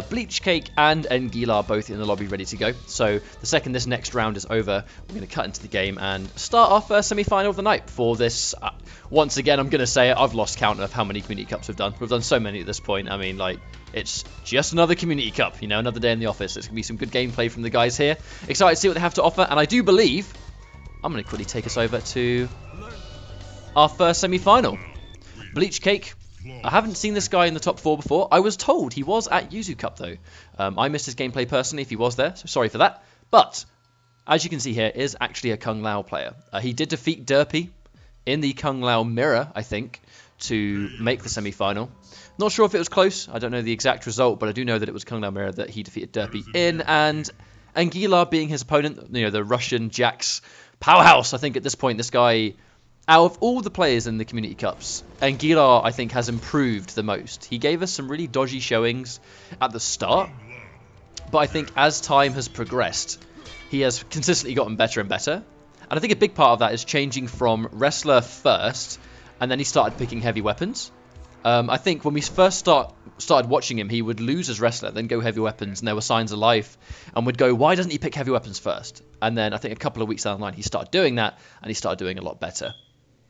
BleachCake and Engeelar both in the lobby ready to go. So the second this next round is over, we're going to cut into the game and start our first semi-final of the night for this. Once again, I'm going to say it, I've lost count of how many Community Cups we've done. We've done so many at this point. I mean, like, it's just another Community Cup, you know, another day in the office. It's going to be some good gameplay from the guys here. Excited to see what they have to offer, and I do believe I'm going to quickly take us over to our first semi-final. BleachCake. I haven't seen this guy in the top 4 before. I was told he was at Yuzu Cup, though. I missed his gameplay personally if he was there, so sorry for that. But, as you can see here, is actually a Kung Lao player. He did defeat Derpy in the Kung Lao mirror, I think, to make the semi-final. Not sure if it was close. I don't know the exact result, but I do know that it was Kung Lao mirror that he defeated Derpy in. And Angila being his opponent, you know, the Russian Jax powerhouse. I think at this point, this guy, out of all the players in the Community Cups, Engeelar, I think, has improved the most. He gave us some really dodgy showings at the start, but I think as time has progressed, he has consistently gotten better and better. And I think a big part of that is changing from wrestler first, and then he started picking heavy weapons. I think when we first started watching him, he would lose as wrestler, then go heavy weapons, and there were signs of life, and would go, why doesn't he pick heavy weapons first? And then I think a couple of weeks down the line, he started doing that, and he started doing a lot better.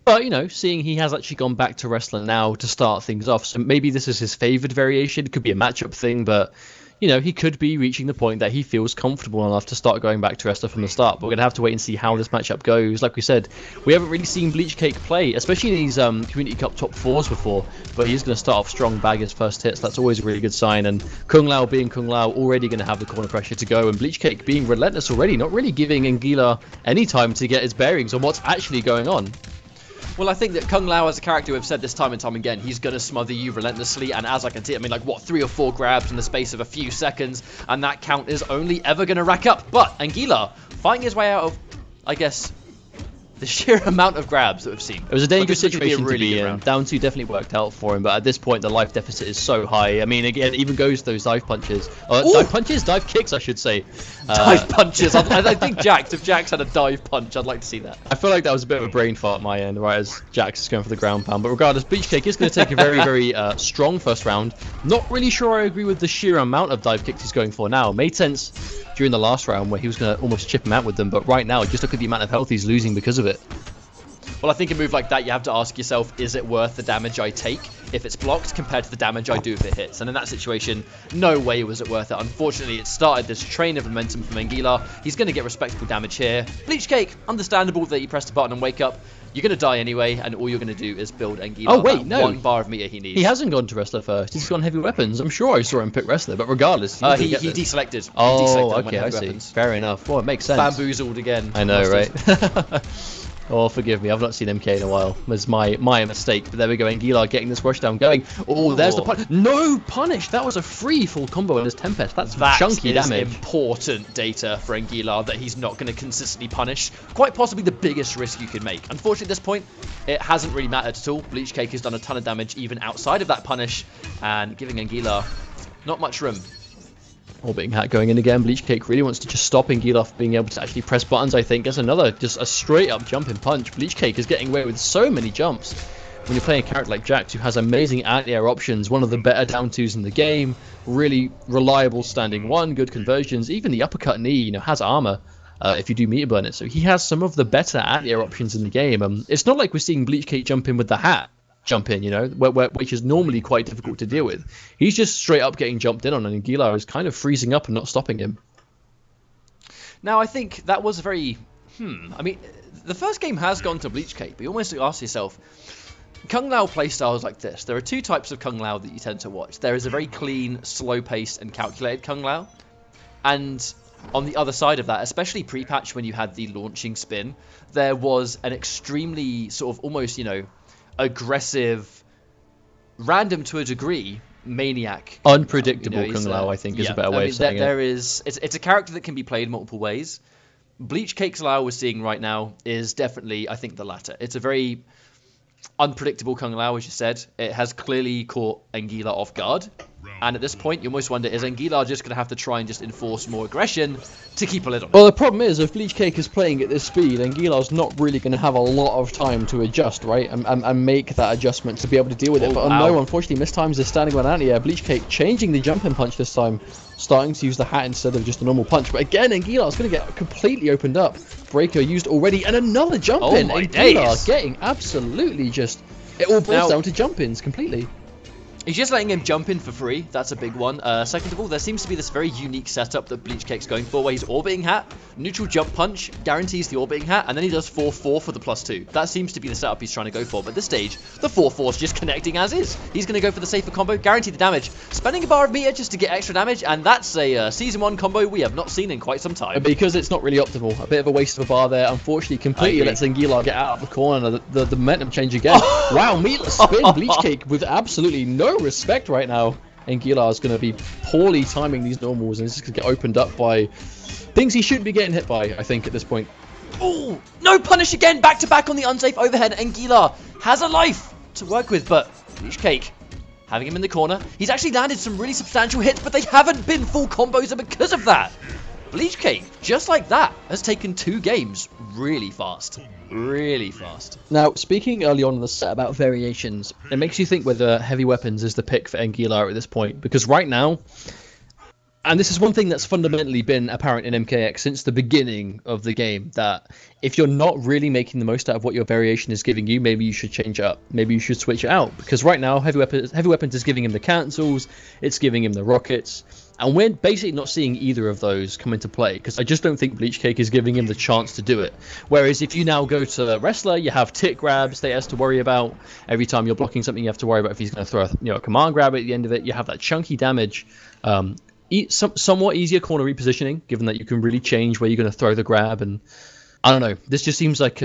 But, you know, seeing he has actually gone back to wrestler now to start things off, so maybe this is his favoured variation. It could be a matchup thing, but, you know, he could be reaching the point that he feels comfortable enough to start going back to wrestler from the start. But we're going to have to wait and see how this matchup goes. Like we said, we haven't really seen BleachCake play, especially in these Community Cup top 4s before, but he's going to start off strong, bag his first hits. That's always a really good sign. And Kung Lao being Kung Lao, already going to have the corner pressure to go, and BleachCake being relentless already, not really giving Angila any time to get his bearings on what's actually going on. Well, I think that Kung Lao as a character, we've said this time and time again, he's going to smother you relentlessly, and as I can see, I mean, like, what, 3 or 4 grabs in the space of a few seconds, and that count is only ever going to rack up. But Angila, fighting his way out of, I guess, the sheer amount of grabs that we've seen. It was a dangerous situation to be in. Down 2 definitely worked out for him, but at this point the life deficit is so high. I mean, again, it even goes to those dive punches. Dive kicks, I should say. Dive punches. I think if Jax had a dive punch, I'd like to see that. I feel like that was a bit of a brain fart at my end, right, as Jax is going for the ground pound. But regardless, BleachCake is going to take a very, very strong first round. Not really sure I agree with the sheer amount of dive kicks he's going for now. Made sense during the last round where he was going to almost chip him out with them, but right now, just look at the amount of health he's losing because of it. Well, I think a move like that, you have to ask yourself, is it worth the damage I take if it's blocked compared to the damage I do if it hits? And in that situation, no way was it worth it. Unfortunately, it started this train of momentum from Angila. He's going to get respectable damage here. BleachCake, understandable that you press the button and wake up. You're going to die anyway, and all you're going to do is build Angila one bar of meter he needs. He hasn't gone to wrestler first. He's gone heavy weapons. I'm sure I saw him pick wrestler, but regardless, he deselected. Okay, I see. Weapons. Fair enough. Well, it makes sense. Bamboozled again. I know, right? Oh, forgive me. I've not seen MK in a while. It's my mistake. But there we go. Angila getting this rush down going. Oh, there's the punish. No punish. That was a free full combo in his Tempest. That's chunky damage. That is important data for Angila that he's not going to consistently punish. Quite possibly the biggest risk you could make. Unfortunately, at this point, it hasn't really mattered at all. BleachCake has done a ton of damage even outside of that punish, and giving Angila not much room. Orbiting Hat going in again. BleachCake really wants to just stop Angila from being able to actually press buttons, I think. That's another, just a straight up jumping punch. BleachCake is getting away with so many jumps. When you're playing a character like Jax, who has amazing anti-air options, one of the better down 2s in the game, really reliable standing 1, good conversions, even the uppercut knee, you know, has armor if you do meter burn it. So he has some of the better anti-air options in the game. It's not like we're seeing BleachCake jump in with the hat. Jump in, you know, which is normally quite difficult to deal with. He's just straight up getting jumped in on, and Angila is kind of freezing up and not stopping him. Now, I think that was very... I mean, the first game has gone to BleachCake, but you almost ask yourself, Kung Lao playstyles like this. There are 2 types of Kung Lao that you tend to watch. There is a very clean, slow-paced, and calculated Kung Lao. And on the other side of that, especially pre-patch when you had the launching spin, there was an extremely sort of almost, you know, aggressive, random to a degree, maniac. Unpredictable Kung Lao, I think, is a better way of saying it. It's a character that can be played multiple ways. BleachCake's Lao we're seeing right now is definitely, I think, the latter. It's a very unpredictable Kung Lao, as you said. It has clearly caught Angila off guard. And at this point, you almost wonder, is Engeelar just going to have to try and just enforce more aggression to keep a lid on it? Well, the problem is, if BleachCake is playing at this speed, Engeelar's not really going to have a lot of time to adjust, right? And make that adjustment to be able to deal with it. But no, unfortunately, mistimes his standing one anti-air. BleachCake changing the jumping punch this time, starting to use the hat instead of just a normal punch. But again, Engeelar's going to get completely opened up. Breaker used already, and another jump in. Engeelar getting absolutely just... It all boils down to jump-ins completely. He's just letting him jump in for free. That's a big one. Second of all, there seems to be this very unique setup that BleachCake's going for, where he's orbiting hat, neutral jump punch, guarantees the orbiting hat, and then he does 4-4 for the +2. That seems to be the setup he's trying to go for. But at this stage, the 4-4 is just connecting as is. He's going to go for the safer combo, guarantee the damage, spending a bar of meter just to get extra damage, and that's a Season 1 combo we have not seen in quite some time. Because it's not really optimal. A bit of a waste of a bar there. Unfortunately, completely lets Engeelar get out of the corner. The momentum change again. Wow, meatless spin. BleachCake with absolutely no respect right now. Engeelar is going to be poorly timing these normals, and it's just going to get opened up by things he shouldn't be getting hit by, I think, at this point. Oh, no punish again, back to back on the unsafe overhead. Engeelar has a life to work with, but BleachCake having him in the corner. He's actually landed some really substantial hits, but they haven't been full combos, and because of that, BleachCake, just like that, has taken 2 games really fast. Really fast. Now, speaking early on in the set about variations, it makes you think whether heavy weapons is the pick for Engeelar at this point. Because right now, and this is one thing that's fundamentally been apparent in MKX since the beginning of the game, that if you're not really making the most out of what your variation is giving you, maybe you should change it up. Maybe you should switch it out. Because right now, heavy weapons is giving him the cancels, it's giving him the rockets. And we're basically not seeing either of those come into play, because I just don't think BleachCake is giving him the chance to do it. Whereas if you now go to Wrestler, you have tick grabs that he has to worry about. Every time you're blocking something, you have to worry about if he's going to throw a command grab at the end of it. You have that chunky damage. Somewhat easier corner repositioning, given that you can really change where you're going to throw the grab. And I don't know, this just seems like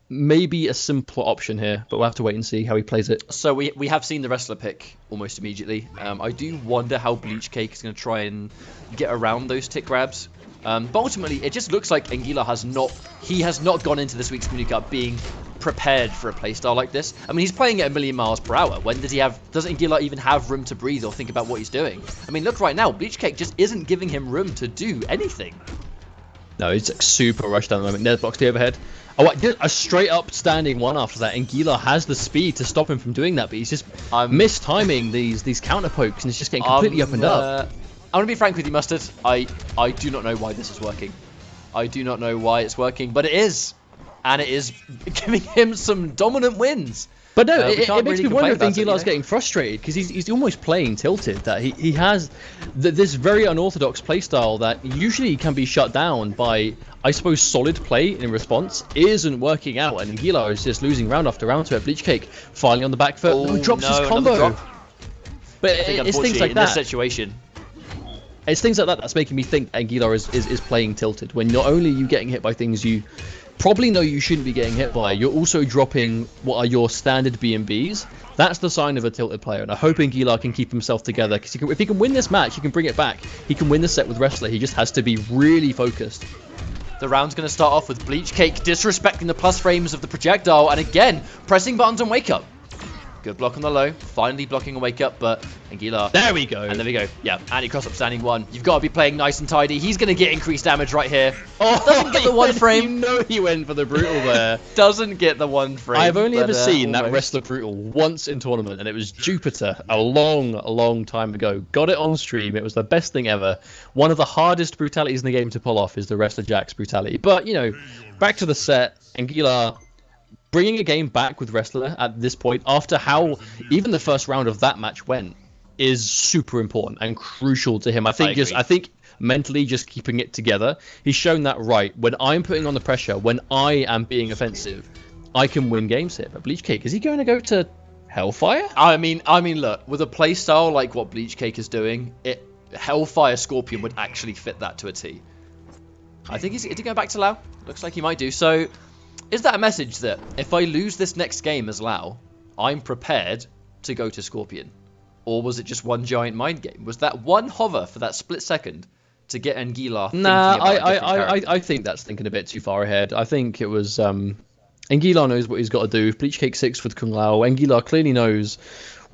maybe a simpler option here, but we'll have to wait and see how he plays it. So we have seen the Wrestler pick almost immediately. I do wonder how BleachCake is going to try and get around those tick grabs. But ultimately, it just looks like Engeelar has not gone into this week's Community Cup being prepared for a playstyle like this. I mean, he's playing at 1,000,000 miles per hour. When does Engeelar even have room to breathe or think about what he's doing? I mean, look right now, BleachCake just isn't giving him room to do anything. No, he's like super rushed down the moment. Ned blocks the overhead. Oh, a straight up standing one after that. Engeelar has the speed to stop him from doing that, but he's just mistiming these counter pokes, and it's just getting completely up and up. I'm going to be frank with you, Mustard. I do not know why this is working. I do not know why it's working, but it is. And it is giving him some dominant wins. But no, it makes me wonder if Engeelar's getting frustrated, because he's almost playing tilted. That he has this very unorthodox playstyle that usually can be shut down by, I suppose, solid play in response, isn't working out, and Engeelar is just losing round after round to it. BleachCake finally on the back foot. No, drops his combo. But it's things like in that. This situation. It's things like that that's making me think Engeelar is playing tilted, when not only are you getting hit by things you probably know you shouldn't be getting hit by, you're also dropping what are your standard B&Bs. That's the sign of a tilted player, and I hope Engeelar can keep himself together, because if he can win this match, he can bring it back. He can win the set with Wrestler. He just has to be really focused. The round's going to start off with BleachCake disrespecting the plus frames of the projectile, and again, pressing buttons on wake up. Good block on the low, finally blocking a wake up, but Engeelar. There we go. And there we go. Yeah, anti-cross up standing one. You've got to be playing nice and tidy. He's going to get increased damage right here. Oh, doesn't get the one frame. You know he went for the brutal there. Doesn't get the one frame. I've only ever seen that Wrestler brutal once in tournament, and it was Jupiter a long time ago. Got it on stream. It was the best thing ever. One of the hardest brutalities in the game to pull off is the Wrestler Jack's brutality. But, you know, back to the set. Engeelar bringing a game back with Wrestler at this point, after how even the first round of that match went, is super important and crucial to him. I think mentally just keeping it together. He's shown that, right, when I'm putting on the pressure, when I am being offensive, I can win games here. But BleachCake, is he going to go to Hellfire? I mean, look, with a playstyle like what BleachCake is doing, Hellfire Scorpion would actually fit that to a T. I think he's going back to Lao. Looks like he might do. So, is that a message that if I lose this next game as Lao, I'm prepared to go to Scorpion? Or was it just one giant mind game? Was that one hover for that split second to get Engeelar thinking about a different character? I think that's thinking a bit too far ahead. I think it was... Engeelar knows what he's got to do. BleachCake 6 with Kung Lao. Engeelar clearly knows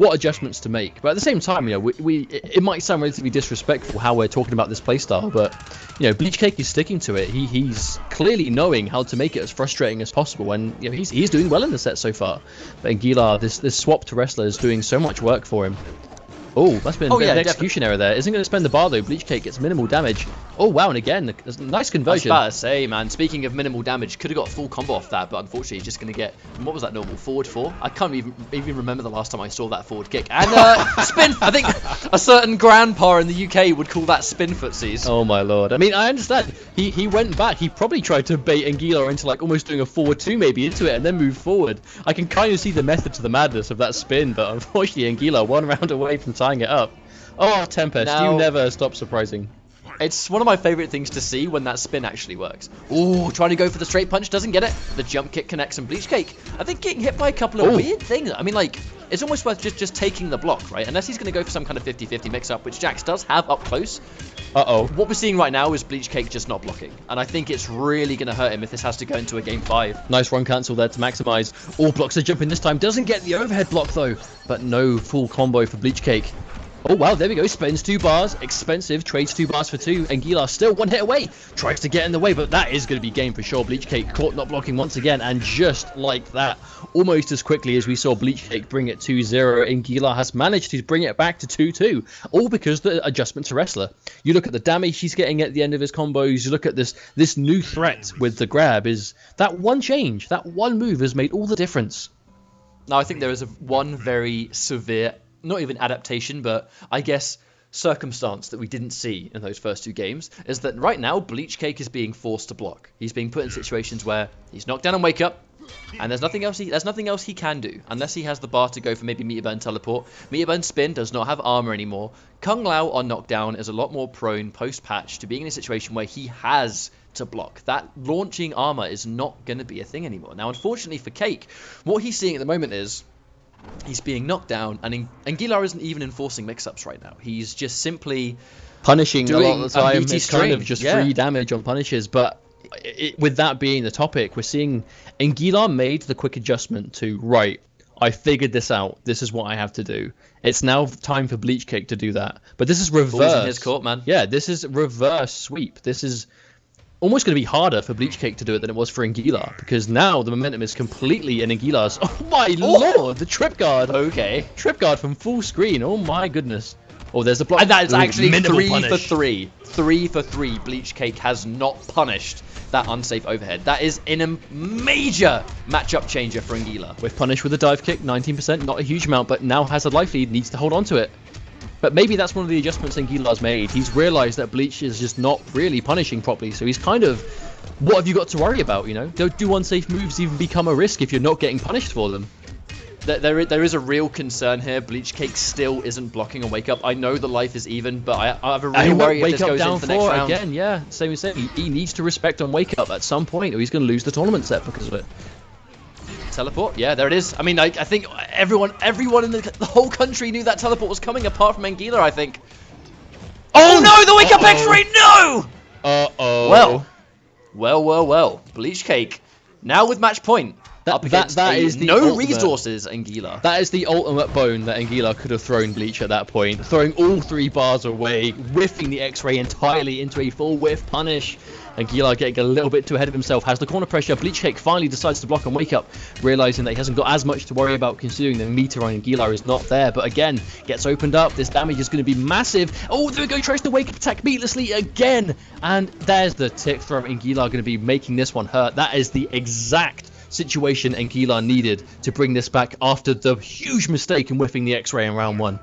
what adjustments to make. But at the same time, you know, it might sound relatively disrespectful how we're talking about this playstyle, but you know, BleachCake is sticking to it. He's clearly knowing how to make it as frustrating as possible, and you know, he's doing well in the set so far. But Engeelar, this swap to wrestler is doing so much work for him. Oh, that's been a bit of an execution error there. Isn't going to spend the bar though. BleachCake gets minimal damage. Oh wow, and again, a nice conversion. I was about to say, man, speaking of minimal damage, could have got a full combo off that, but unfortunately he's just going to get, what was that normal, forward 4? I can't even remember the last time I saw that forward kick. And spin, I think a certain grandpa in the UK would call that spin footsies. Oh my lord. I mean, I understand. He went back. He probably tried to bait Angila into like almost doing a forward 2 maybe into it and then move forward. I can kind of see the method to the madness of that spin, but unfortunately Angila 1 round away from tying it up. Oh, Tempest, you never stop surprising. It's one of my favourite things to see when that spin actually works. Ooh, trying to go for the straight punch, doesn't get it. The jump kick connects and BleachCake, I think, getting hit by a couple of weird things. I mean, like, it's almost worth just taking the block, right? Unless he's going to go for some kind of 50-50 mix-up, which Jax does have up close. Uh-oh. What we're seeing right now is BleachCake just not blocking. And I think it's really going to hurt him if this has to go into a game 5. Nice run cancel there to maximize. All blocks are jumping this time. Doesn't get the overhead block, though. But no full combo for BleachCake. Oh wow, there we go, spends 2 bars, expensive, trades 2 bars for 2, Engeelar still 1 hit away, tries to get in the way, but that is going to be game for sure. BleachCake caught not blocking once again, and just like that, almost as quickly as we saw BleachCake bring it 2-0, Engeelar has managed to bring it back to 2-2, all because the adjustment to wrestler. You look at the damage he's getting at the end of his combos, you look at this new threat with the grab, is that one change, that one move has made all the difference. Now I think there is one very severe, not even adaptation, but I guess circumstance that we didn't see in those first 2 games, is that right now BleachCake is being forced to block. He's being put in situations where he's knocked down and wake up, and there's nothing else he can do unless he has the bar to go for maybe meter burn teleport. Meter burn spin does not have armor anymore. Kung Lao on knockdown is a lot more prone post patch to being in a situation where he has to block. That launching armor is not going to be a thing anymore. Now unfortunately for Cake, what he's seeing at the moment is he's being knocked down, and Engeelar isn't even enforcing mix-ups right now. He's just simply punishing a lot of the time. It's string. Kind of just free damage on punishes, but with that being the topic, we're seeing Engeelar made the quick adjustment to, right, I figured this out. This is what I have to do. It's now time for BleachCake to do that. But this is reverse. Balls in his court, man. Yeah, this is reverse sweep. This is almost going to be harder for BleachCake to do it than it was for Engeelar, because now the momentum is completely in Engeelar's. Oh my lord, the trip guard. Okay. Trip guard from full screen. Oh my goodness. Oh, there's the block. And that is actually 3 punish. for 3. 3 for 3. BleachCake has not punished that unsafe overhead. That is in a major matchup changer for Angila. With punish with a dive kick, 19%, not a huge amount, but now has a life lead, needs to hold on to it. But maybe that's one of the adjustments Engeelar's made. He's realised that Bleach is just not really punishing properly, so he's kind of, what have you got to worry about, you know? Don't do unsafe moves even become a risk if you're not getting punished for them. There is a real concern here. BleachCake still isn't blocking a wake up. I know the life is even, but I have a real worry if this goes into the next round. Again, yeah, same as said. He needs to respect on wake up at some point, or he's going to lose the tournament set because of it. Teleport, yeah, there it is. I mean, I think everyone in the whole country knew that teleport was coming, apart from Angila, I think. Oh no, the wake up X-ray, no! Uh-oh. Well. BleachCake, now with match point. Up against that is the no ultimate resources, Angila. That is the ultimate bone that Angila could have thrown Bleach at that point. Throwing all 3 bars away, whiffing the X-ray entirely into a full whiff punish. Angila getting a little bit too ahead of himself, has the corner pressure. BleachCake finally decides to block and wake up, realizing that he hasn't got as much to worry about considering the meter on Angila is not there. But again, gets opened up. This damage is going to be massive. Oh, there we go. Tries to wake up attack meatlessly again. And there's the tick from Angila going to be making this one hurt. That is the exact situation Engeelar needed to bring this back after the huge mistake in whiffing the X-ray in round 1.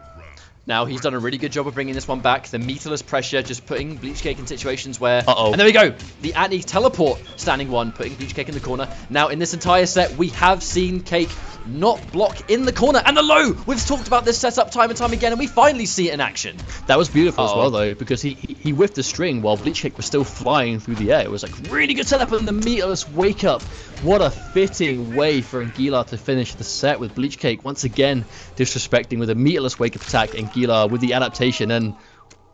Now, he's done a really good job of bringing this one back. The meterless pressure, just putting BleachCake in situations where... Uh-oh. And there we go. The anti-teleport standing 1, putting BleachCake in the corner. Now, in this entire set, we have seen Cake not block in the corner. And the low! We've talked about this setup time and time again, and we finally see it in action. That was beautiful as well, though, because he whiffed the string while BleachCake was still flying through the air. It was like really good setup, and the meterless wake up. What a fitting way for Angila to finish the set with BleachCake once again disrespecting with a meterless wake up attack. Angila with the adaptation, and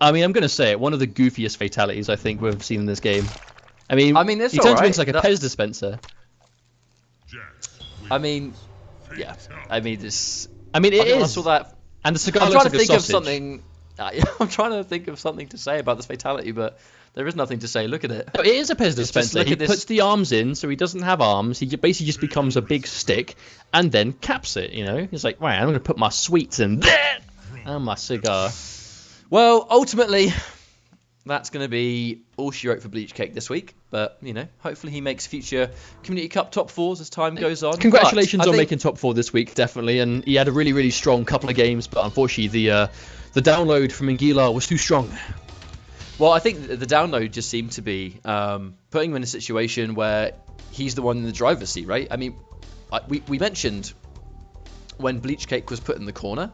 I mean, I'm going to say it, one of the goofiest fatalities I think we've seen in this game. I mean it's he turns into like a Pez dispenser. I mean, yeah. I mean, I mean, it I is. saw that. And the cigar I'm looks trying to like a think of sausage. something. I'm trying to think of something to say about this fatality, but there is nothing to say. Look at it. No, it is a pez dispenser. look He at this- puts the arms in, so he doesn't have arms. He basically just becomes a big stick, and then caps it. You know, he's like, right, I'm going to put my sweets in there, and my cigar. Well, ultimately, that's going to be all she wrote for BleachCake this week. But, you know, hopefully he makes future Community Cup top fours as time goes on. Congratulations But I on think- making top 4 this week, definitely. And he had a really, really strong couple of games, but unfortunately the download from Engeelar was too strong. Well, I think the download just seemed to be putting him in a situation where he's the one in the driver's seat, right? I mean, we mentioned when BleachCake was put in the corner,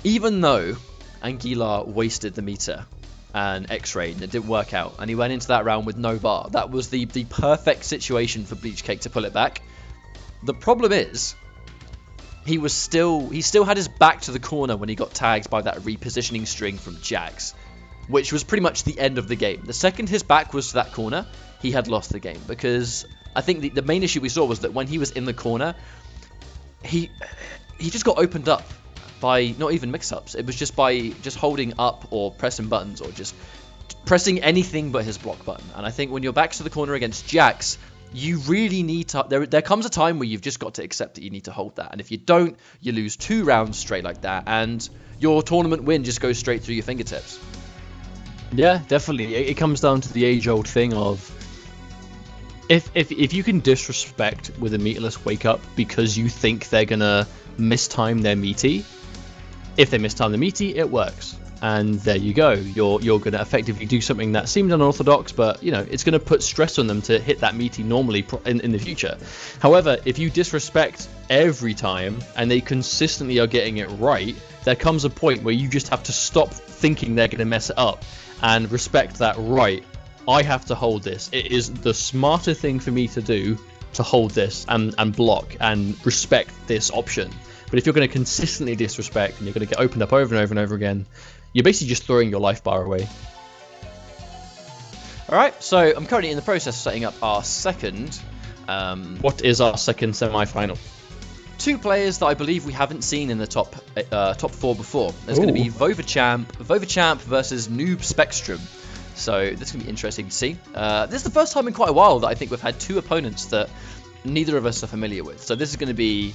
even though Angila wasted the meter and X-rayed and it didn't work out, and he went into that round with no bar, that was the perfect situation for BleachCake to pull it back. The problem is, he still had his back to the corner when he got tagged by that repositioning string from Jax, which was pretty much the end of the game. The second his back was to that corner, he had lost the game, because I think the main issue we saw was that when he was in the corner, he just got opened up by not even mix-ups. It was just by just holding up or pressing buttons or just pressing anything but his block button. And I think when your back's to the corner against Jax, you really need to... There comes a time where you've just got to accept that you need to hold that. And if you don't, you lose 2 rounds straight like that, and your tournament win just goes straight through your fingertips. Yeah, definitely. It comes down to the age-old thing of if you can disrespect with a meterless wake-up because you think they're going to mistime their meaty, if they mistime the meaty, it works. And there you go. You're going to effectively do something that seemed unorthodox, but you know it's going to put stress on them to hit that meaty normally in the future. However, if you disrespect every time and they consistently are getting it right, there comes a point where you just have to stop thinking they're going to mess it up and respect that. Right, I have to hold this. It is the smarter thing for me to do to hold this and block and respect this option. But if you're going to consistently disrespect and you're going to get opened up over and over and over again, you're basically just throwing your life bar away. Alright, so I'm currently in the process of setting up our second. What is our second semi-final? 2 players that I believe we haven't seen in the top 4 before. There's going to be Vovachamp versus Noob Spectrum. So this is going to be interesting to see. This is the first time in quite a while that I think we've had 2 opponents that neither of us are familiar with. So this is going to be